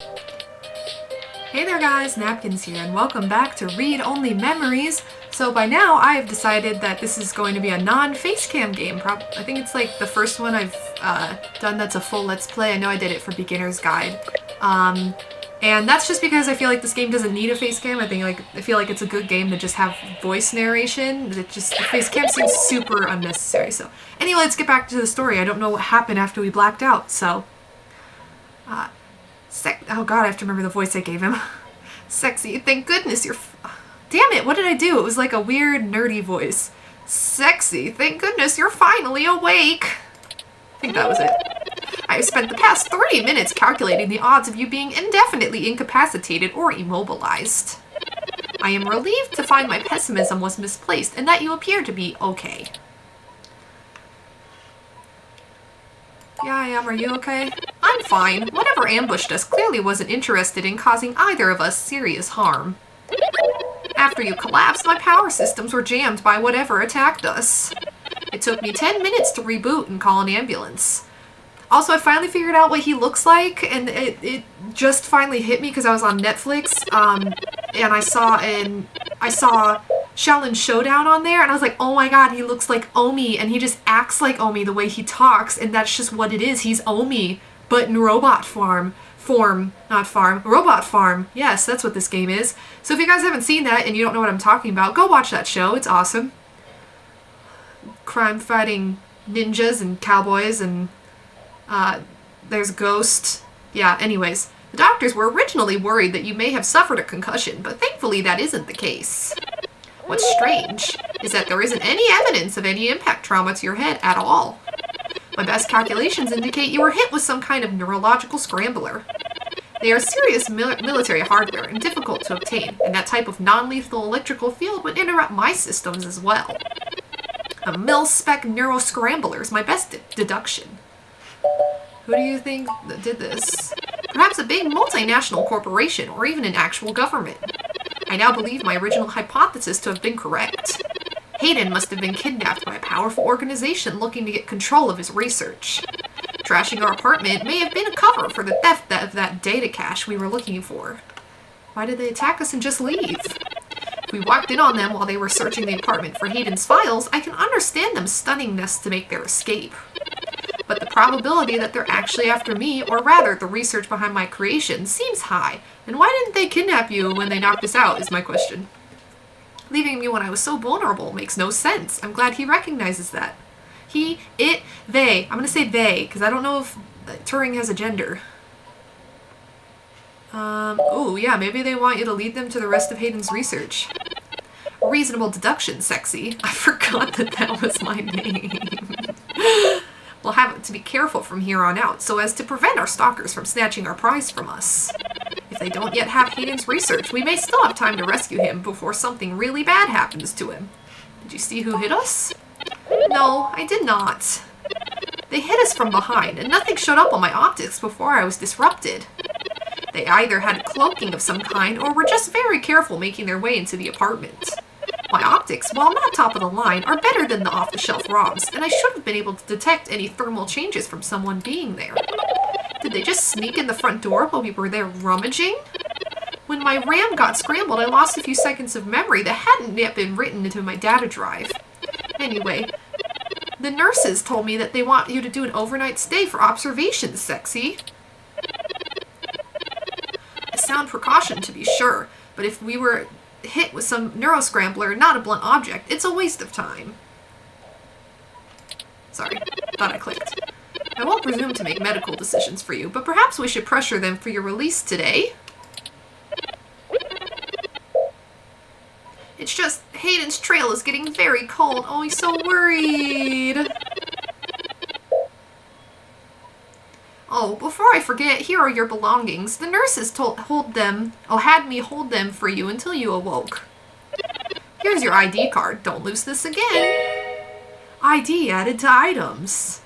Hey there guys, Napkins here, and welcome back to Read Only Memories. So by now I have decided that this is going to be a non-facecam game. I think it's like the first one I've done that's a full Let's Play. I know I did it for Beginner's Guide. And that's just because I feel like this game doesn't need a facecam. I feel like it's a good game to just have voice narration. The facecam seems super unnecessary. So anyway, let's get back to the story. I don't know what happened after we blacked out, so... oh god, I have to remember the voice I gave him. Sexy, thank goodness you're damn it, what did I do? It was like a weird nerdy voice. Sexy, thank goodness you're finally awake. I think that was it. I have spent the past 30 minutes calculating the odds of you being indefinitely incapacitated or immobilized. I am relieved to find my pessimism was misplaced and that you appear to be okay. Yeah, I am. Are you okay? I'm fine. Whatever ambushed us clearly wasn't interested in causing either of us serious harm. After you collapsed, my power systems were jammed by whatever attacked us. It took me 10 minutes to reboot and call an ambulance. Also, I finally figured out what he looks like, and it just finally hit me because I was on Netflix, and I saw Shaolin Showdown on there, and I was like, oh my god, he looks like Omi, and he just acts like Omi the way he talks, and that's just what it is. He's Omi, but in robot robot farm. Yes, that's what this game is. So if you guys haven't seen that and you don't know what I'm talking about, go watch that show. It's awesome. Crime-fighting ninjas and cowboys, and there's Ghost. Yeah, anyways. The doctors were originally worried that you may have suffered a concussion, but thankfully that isn't the case. What's strange is that there isn't any evidence of any impact trauma to your head at all. My best calculations indicate you were hit with some kind of neurological scrambler. They are serious military hardware and difficult to obtain, and that type of non-lethal electrical field would interrupt my systems as well. A mil-spec neuroscrambler is my best deduction. Who do you think that did this? Perhaps a big multinational corporation, or even an actual government. I now believe my original hypothesis to have been correct. Hayden must have been kidnapped by a powerful organization looking to get control of his research. Trashing our apartment may have been a cover for the theft of that data cache we were looking for. Why did they attack us and just leave? If we walked in on them while they were searching the apartment for Hayden's files, I can understand them stunning us to make their escape. But the probability that they're actually after me, or rather the research behind my creation, seems high. And why didn't they kidnap you when they knocked us out, is my question. Leaving me when I was so vulnerable makes no sense. I'm glad he recognizes that. He, it, they. I'm going to say they, because I don't know if Turing has a gender. Oh yeah, maybe they want you to lead them to the rest of Hayden's research. A reasonable deduction, Sexy. I forgot that was my name. We'll have to be careful from here on out, so as to prevent our stalkers from snatching our prize from us. If they don't yet have Hayden's research, we may still have time to rescue him before something really bad happens to him. Did you see who hit us? No, I did not. They hit us from behind, and nothing showed up on my optics before I was disrupted. They either had cloaking of some kind, or were just very careful making their way into the apartment. My optics, while not top of the line, are better than the off-the-shelf ROMs, and I should have been able to detect any thermal changes from someone being there. Did they just sneak in the front door while we were there rummaging? When my RAM got scrambled, I lost a few seconds of memory that hadn't yet been written into my data drive. Anyway, the nurses told me that they want you to do an overnight stay for observations, Sexy. A sound precaution to be sure, but if we were hit with some neuroscrambler, not a blunt object, it's a waste of time. Sorry, thought I clicked. I won't presume to make medical decisions for you, but perhaps we should pressure them for your release today. It's just, Hayden's trail is getting very cold. Oh, he's so worried. Oh, before I forget, here are your belongings. The nurses had me hold them for you until you awoke. Here's your ID card. Don't lose this again. ID added to items.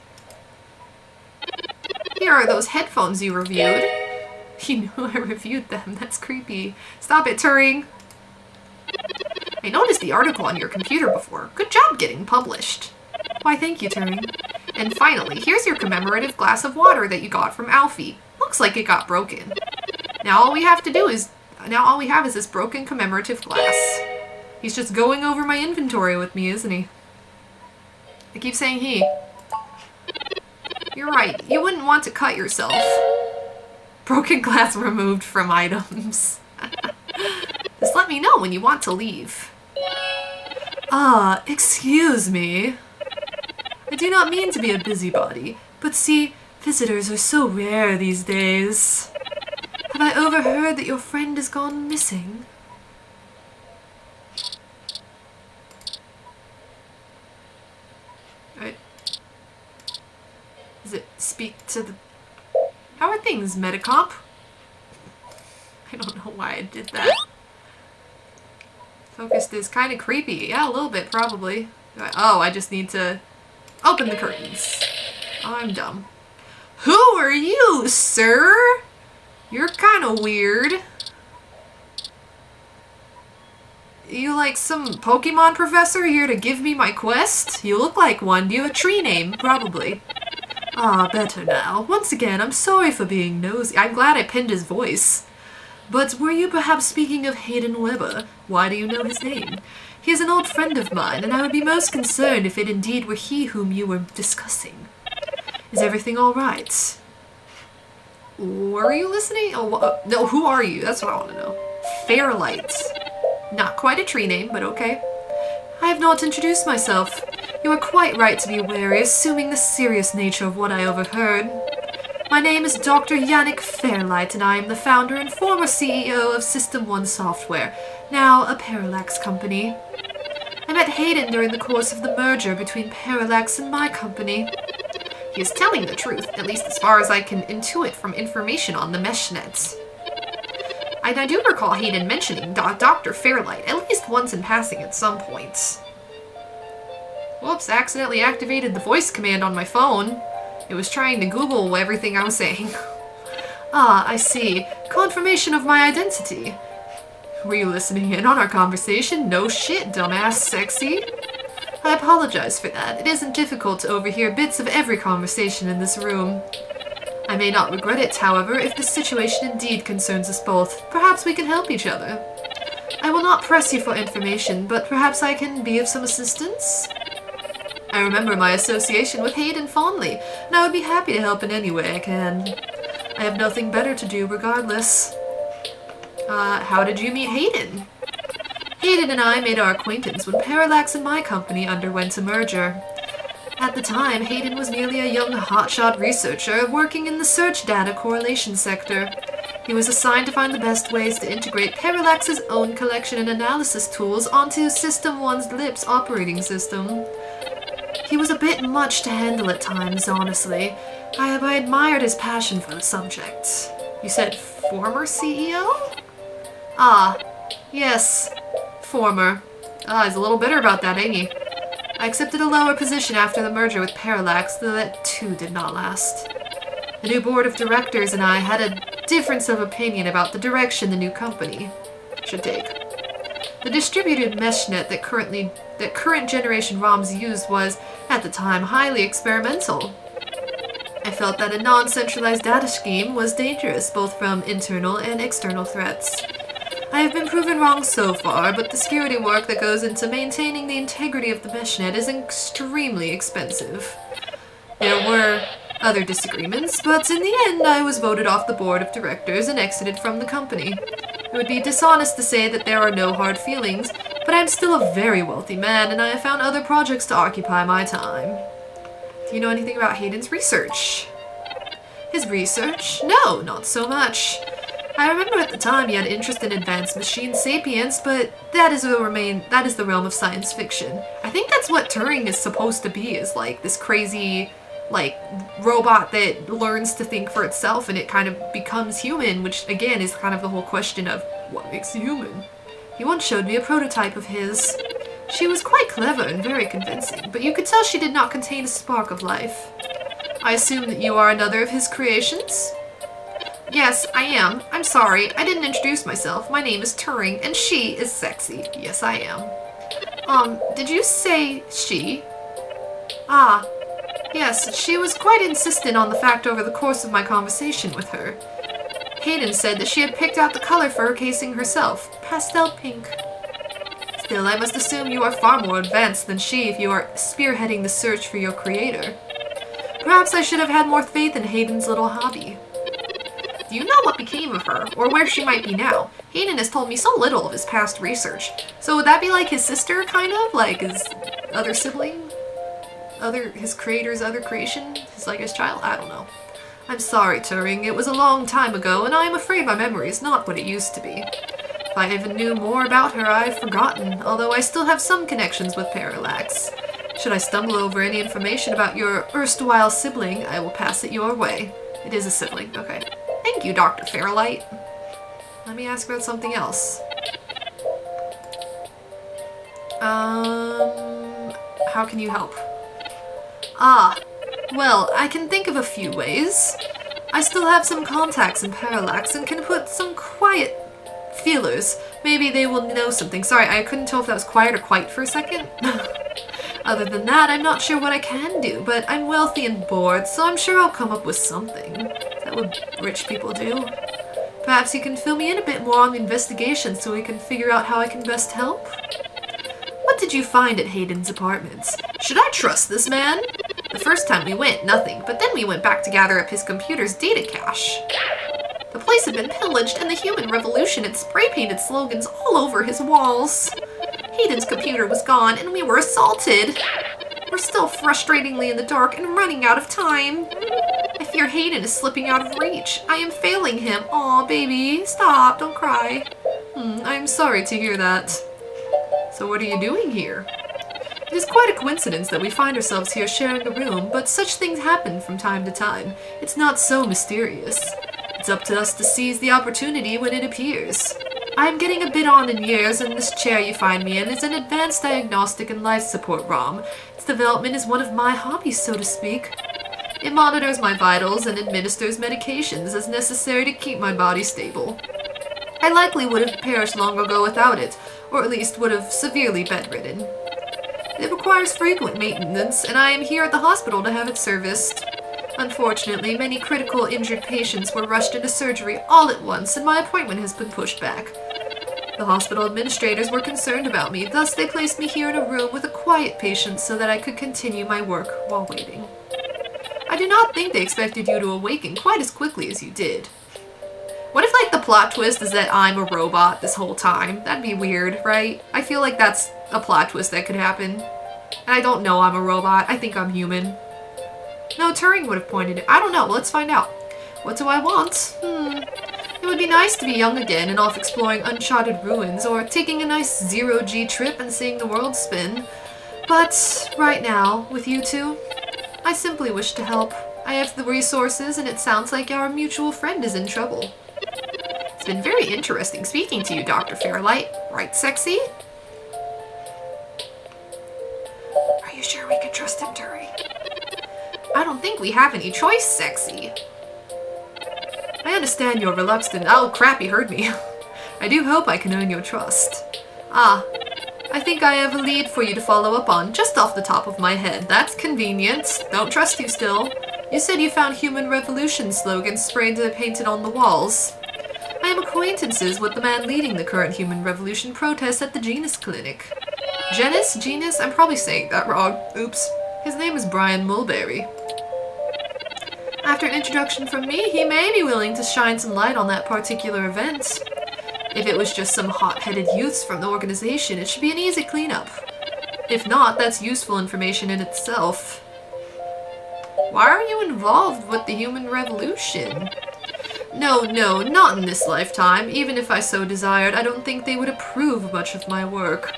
Here are those headphones you reviewed. He knew I reviewed them. That's creepy. Stop it, Turing. I noticed the article on your computer before. Good job getting published. Why, thank you, Turing. And finally, here's your commemorative glass of water that you got from Alfie. Looks like it got broken. Now all we have is this broken commemorative glass. He's just going over my inventory with me, isn't he? I keep saying he. You're right. You wouldn't want to cut yourself. Broken glass removed from items. Just let me know when you want to leave. Ah, excuse me. I do not mean to be a busybody, but see, visitors are so rare these days. Have I overheard that your friend has gone missing? Right. Does it speak to the... How are things, Metacomp? I don't know why I did that. Focused is kind of creepy. Yeah, a little bit, probably. Oh, I just need to open the curtains. Oh, I'm dumb. Who are you, sir? You're kind of weird. You like some Pokemon professor here to give me my quest? You look like one. Do you have a tree name? Probably. Ah, better now. Once again, I'm sorry for being nosy. I'm glad I pinned his voice. But were you perhaps speaking of Hayden Weber? Why do you know his name? He is an old friend of mine, and I would be most concerned if it indeed were he whom you were discussing. Is everything all right? Were you listening? Oh, no, who are you? That's what I want to know. Fairlight. Not quite a tree name, but okay. I have not introduced myself. You are quite right to be wary, assuming the serious nature of what I overheard. My name is Dr. Yannick Fairlight, and I am the founder and former CEO of System 1 Software, now a Parallax company. I met Hayden during the course of the merger between Parallax and my company. He is telling the truth, at least as far as I can intuit from information on the meshnet. I do recall Hayden mentioning Dr. Fairlight, at least once in passing at some point. Whoops, accidentally activated the voice command on my phone. It was trying to Google everything I was saying. Ah, I see. Confirmation of my identity. Were you listening in on our conversation? No shit, dumbass sexy. I apologize for that. It isn't difficult to overhear bits of every conversation in this room. I may not regret it, however, if the situation indeed concerns us both. Perhaps we can help each other. I will not press you for information, but perhaps I can be of some assistance? I remember my association with Hayden fondly, and I would be happy to help in any way I can. I have nothing better to do regardless. How did you meet Hayden? Hayden and I made our acquaintance when Parallax and my company underwent a merger. At the time, Hayden was merely a young hotshot researcher working in the search data correlation sector. He was assigned to find the best ways to integrate Parallax's own collection and analysis tools onto System 1's LIPS operating system. He was a bit much to handle at times, honestly. I admired his passion for the subject. You said former CEO? Ah, yes, former. Ah, he's a little bitter about that, ain't he? I accepted a lower position after the merger with Parallax, though that too did not last. The new board of directors and I had a difference of opinion about the direction the new company should take. The distributed meshnet that current generation ROMs used was, at the time, highly experimental. I felt that a non-centralized data scheme was dangerous, both from internal and external threats. I have been proven wrong so far, but the security work that goes into maintaining the integrity of the meshnet is extremely expensive. There were other disagreements, but in the end I was voted off the board of directors and exited from the company. It would be dishonest to say that there are no hard feelings, but I'm still a very wealthy man, and I have found other projects to occupy my time. Do you know anything about Hayden's research? His research? No, not so much. I remember at the time he had interest in advanced machine sapience, but that is the realm of science fiction. I think that's what Turing is supposed to be, is like this crazy, like, robot that learns to think for itself and it kind of becomes human, which again is kind of the whole question of what makes you human. He once showed me a prototype of his. She was quite clever and very convincing, but you could tell she did not contain a spark of life. I assume that you are another of his creations? Yes, I am. I'm sorry, I didn't introduce myself. My name is Turing, and she is sexy. Yes, I am. Did you say she? Ah, yes, she was quite insistent on the fact over the course of my conversation with her. Hayden said that she had picked out the color for her casing herself, pastel pink. Still, I must assume you are far more advanced than she if you are spearheading the search for your creator. Perhaps I should have had more faith in Hayden's little hobby. Do you know what became of her, or where she might be now? Hayden has told me so little of his past research. So would that be like his sister, kind of? Like his other sibling? His creator's other creation? His child? I don't know. I'm sorry, Turing. It was a long time ago, and I am afraid my memory is not what it used to be. If I even knew more about her, I've forgotten, although I still have some connections with Parallax. Should I stumble over any information about your erstwhile sibling, I will pass it your way. It is a sibling, okay. Thank you, Dr. Fairlight. Let me ask about something else. How can you help? Well, I can think of a few ways. I still have some contacts in Parallax and can put some quiet feelers. Maybe they will know something. Sorry, I couldn't tell if that was quiet or quite for a second. Other than that, I'm not sure what I can do, but I'm wealthy and bored, so I'm sure I'll come up with something. Is that what rich people do? Perhaps you can fill me in a bit more on the investigation so we can figure out how I can best help? What did you find at Hayden's apartments? Should I trust this man? The first time we went, nothing, but then we went back to gather up his computer's data cache. The place had been pillaged, and the Human Revolution had spray-painted slogans all over his walls. Hayden's computer was gone, and we were assaulted. We're still frustratingly in the dark and running out of time. I fear Hayden is slipping out of reach. I am failing him. Aw, baby, stop, don't cry. I'm sorry to hear that. So what are you doing here? It is quite a coincidence that we find ourselves here sharing a room, but such things happen from time to time. It's not so mysterious. It's up to us to seize the opportunity when it appears. I am getting a bit on in years, and this chair you find me in is an advanced diagnostic and life support ROM. Its development is one of my hobbies, so to speak. It monitors my vitals and administers medications as necessary to keep my body stable. I likely would have perished long ago without it, or at least would have severely bedridden. It requires frequent maintenance, and I am here at the hospital to have it serviced. Unfortunately, many critical injured patients were rushed into surgery all at once, and my appointment has been pushed back. The hospital administrators were concerned about me, thus they placed me here in a room with a quiet patient so that I could continue my work while waiting. I do not think they expected you to awaken quite as quickly as you did. What if, the plot twist is that I'm a robot this whole time? That'd be weird, right? I feel like that's a plot twist that could happen. And I don't know I'm a robot. I think I'm human. No, Turing would have pointed it. I don't know. Let's find out. What do I want? It would be nice to be young again and off exploring uncharted ruins or taking a nice zero-G trip and seeing the world spin. But right now, with you two, I simply wish to help. I have the resources, and it sounds like our mutual friend is in trouble. It's been very interesting speaking to you, Dr. Fairlight. Right, sexy? Are you sure we can trust him, Turing? I don't think we have any choice, sexy. I understand you're reluctant. Oh, crap, he heard me. I do hope I can earn your trust. I think I have a lead for you to follow up on, just off the top of my head. That's convenient. Don't trust you still. You said you found Human Revolution slogans sprayed and painted on the walls. I am acquaintances with the man leading the current Human Revolution protests at the Genus Clinic. Genus? I'm probably saying that wrong. Oops. His name is Brian Mulberry. After an introduction from me, he may be willing to shine some light on that particular event. If it was just some hot-headed youths from the organization, it should be an easy cleanup. If not, that's useful information in itself. Why are you involved with the Human Revolution? No, not in this lifetime. Even if I so desired, I don't think they would approve much of my work.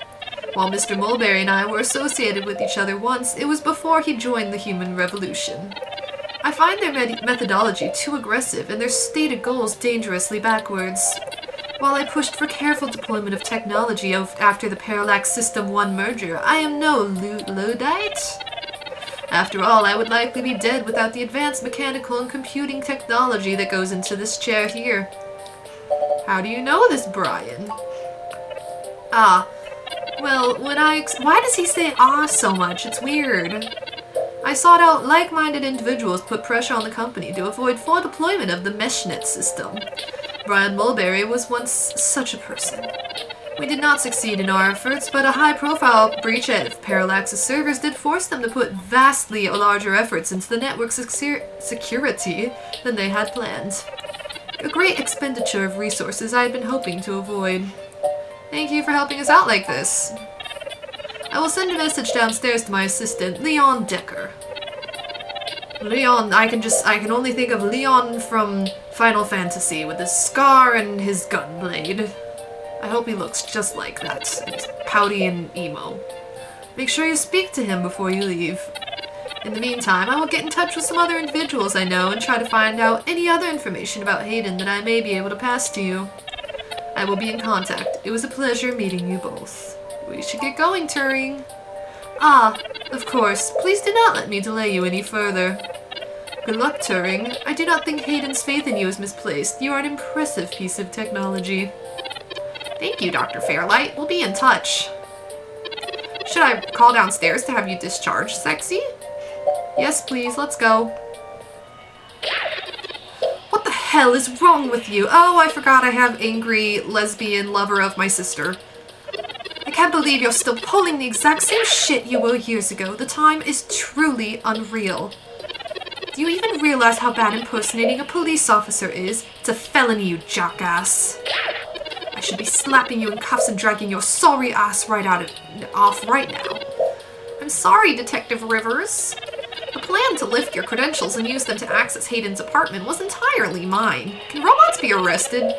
While Mr. Mulberry and I were associated with each other once, it was before he joined the Human Revolution. I find their methodology too aggressive and their stated goals dangerously backwards. While I pushed for careful deployment of technology after the Parallax System 1 merger, I am no Luddite. After all, I would likely be dead without the advanced mechanical and computing technology that goes into this chair here. How do you know this, Brian? Well, why does he say so much? It's weird. I sought out like-minded individuals to put pressure on the company to avoid full deployment of the meshnet system. Brian Mulberry was once such a person. We did not succeed in our efforts, but a high-profile breach of Parallax's servers did force them to put vastly larger efforts into the network's security than they had planned. A great expenditure of resources I had been hoping to avoid. Thank you for helping us out like this. I will send a message downstairs to my assistant, Leon Decker. Leon, I can only think of Leon from Final Fantasy with his scar and his gun blade. I hope he looks just like that. He's pouty and emo. Make sure you speak to him before you leave. In the meantime, I will get in touch with some other individuals I know and try to find out any other information about Hayden that I may be able to pass to you. I will be in contact. It was a pleasure meeting you both. We should get going, Turing. Ah, of course. Please do not let me delay you any further. Good luck, Turing. I do not think Hayden's faith in you is misplaced. You are an impressive piece of technology. Thank you, Dr. Fairlight. We'll be in touch. Should I call downstairs to have you discharged, Sexy? Yes, please. Let's go. What the hell is wrong with you? Oh, I forgot I have angry lesbian lover of my sister. I can't believe you're still pulling the exact same shit you were years ago. The time is truly unreal. Do you even realize how bad impersonating a police officer is? It's a felony, you jackass. I should be slapping you in cuffs and dragging your sorry ass off right now. I'm sorry, Detective Rivers. The plan to lift your credentials and use them to access Hayden's apartment was entirely mine. Can robots be arrested?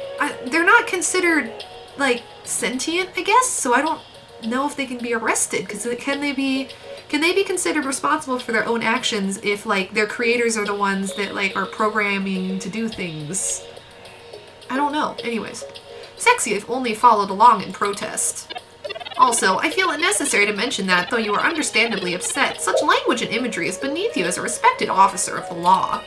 They're not considered, like, sentient, I guess, so I don't know if they can be arrested, because can they be considered responsible for their own actions if, like, their creators are the ones that, like, are programming to do things? I don't know. Anyways. Sexy if only followed along in protest. Also, I feel it necessary to mention that, though you are understandably upset, such language and imagery is beneath you as a respected officer of the law.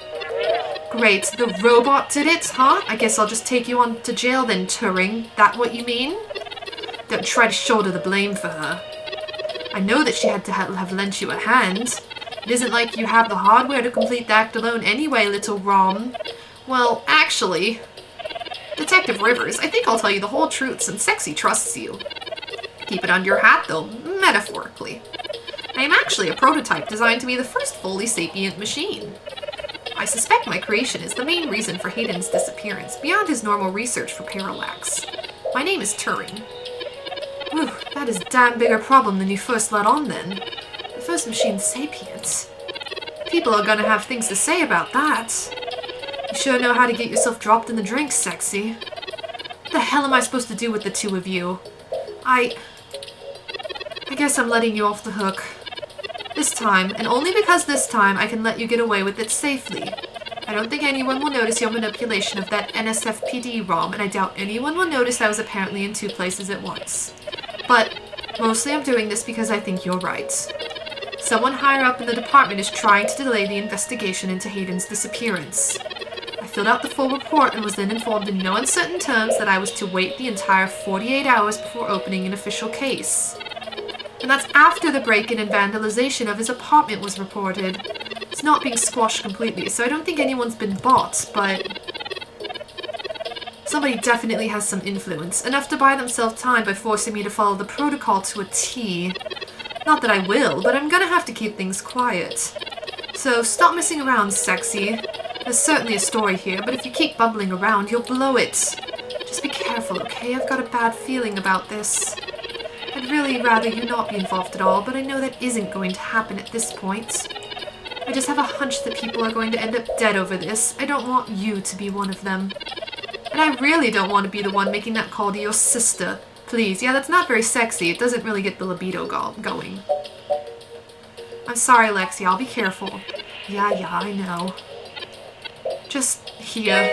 Great, the robot did it, huh? I guess I'll just take you on to jail then, Turing. That what you mean? Don't try to shoulder the blame for her. I know that she had to have lent you a hand. It isn't like you have the hardware to complete the act alone anyway, little Rom. Well, actually... Detective Rivers, I think I'll tell you the whole truth since Sexy trusts you. Keep it under your hat, though, metaphorically. I am actually a prototype designed to be the first fully sapient machine. I suspect my creation is the main reason for Hayden's disappearance, beyond his normal research for Parallax. My name is Turing. Whew, that is a damn bigger problem than you first let on, then. The first machine's sapient. People are gonna have things to say about that. You sure know how to get yourself dropped in the drink, Sexy. What the hell am I supposed to do with the two of you? I guess I'm letting you off the hook. This time, and only because this time, I can let you get away with it safely. I don't think anyone will notice your manipulation of that NSFPD ROM, and I doubt anyone will notice I was apparently in two places at once. But, mostly I'm doing this because I think you're right. Someone higher up in the department is trying to delay the investigation into Hayden's disappearance. I filled out the full report and was then informed in no uncertain terms that I was to wait the entire 48 hours before opening an official case. And that's after the break-in and vandalization of his apartment was reported. It's not being squashed completely, so I don't think anyone's been bought, but... Somebody definitely has some influence, enough to buy themselves time by forcing me to follow the protocol to a T. Not that I will, but I'm gonna have to keep things quiet. So stop messing around, Sexy. There's certainly a story here, but if you keep bubbling around, you'll blow it. Just be careful, okay? I've got a bad feeling about this. I'd really rather you not be involved at all, but I know that isn't going to happen at this point. I just have a hunch that people are going to end up dead over this. I don't want you to be one of them. And I really don't want to be the one making that call to your sister. Please, yeah, that's not very sexy. It doesn't really get the libido going. I'm sorry, Lexi. I'll be careful. Yeah, I know. Just here.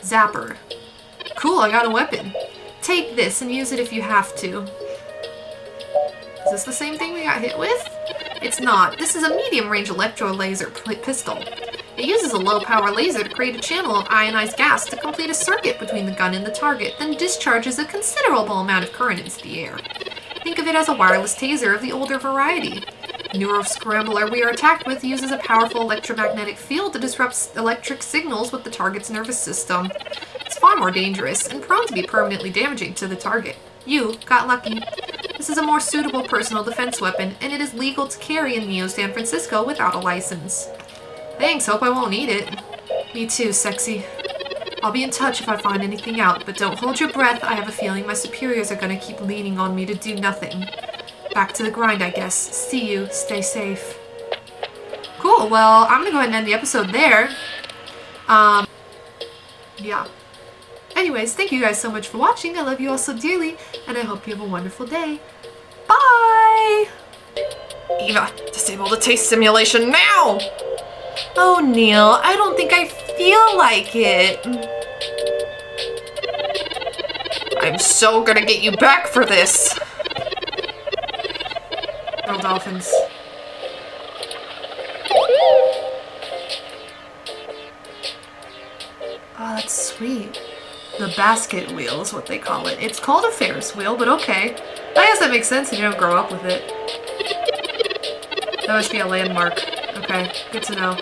Zapper. Cool, I got a weapon. Take this and use it if you have to. Is this the same thing we got hit with? It's not. This is a medium-range electro-laser pistol. It uses a low-power laser to create a channel of ionized gas to complete a circuit between the gun and the target, then discharges a considerable amount of current into the air. Think of it as a wireless taser of the older variety. Neuroscrambler we are attacked with uses a powerful electromagnetic field that disrupts electric signals with the target's nervous system. It's far more dangerous and prone to be permanently damaging to the target. You got lucky. This is a more suitable personal defense weapon, and it is legal to carry in Neo San Francisco without a license. Thanks, hope I won't need it. Me too, sexy. I'll be in touch if I find anything out, but don't hold your breath. I have a feeling my superiors are gonna keep leaning on me to do nothing. Back to the grind, I guess. See you. Stay safe. Cool, well, I'm gonna go ahead and end the episode there. Yeah. Anyways, thank you guys so much for watching. I love you all so dearly, and I hope you have a wonderful day. Bye! Eva, disable the taste simulation now! Oh, Neil, I don't think I feel like it. I'm so gonna get you back for this. Girl dolphins. Oh, that's sweet. The basket wheel is what they call it. It's called a Ferris wheel, but okay. I guess that makes sense if you don't grow up with it. That must be a landmark. Okay, good to know.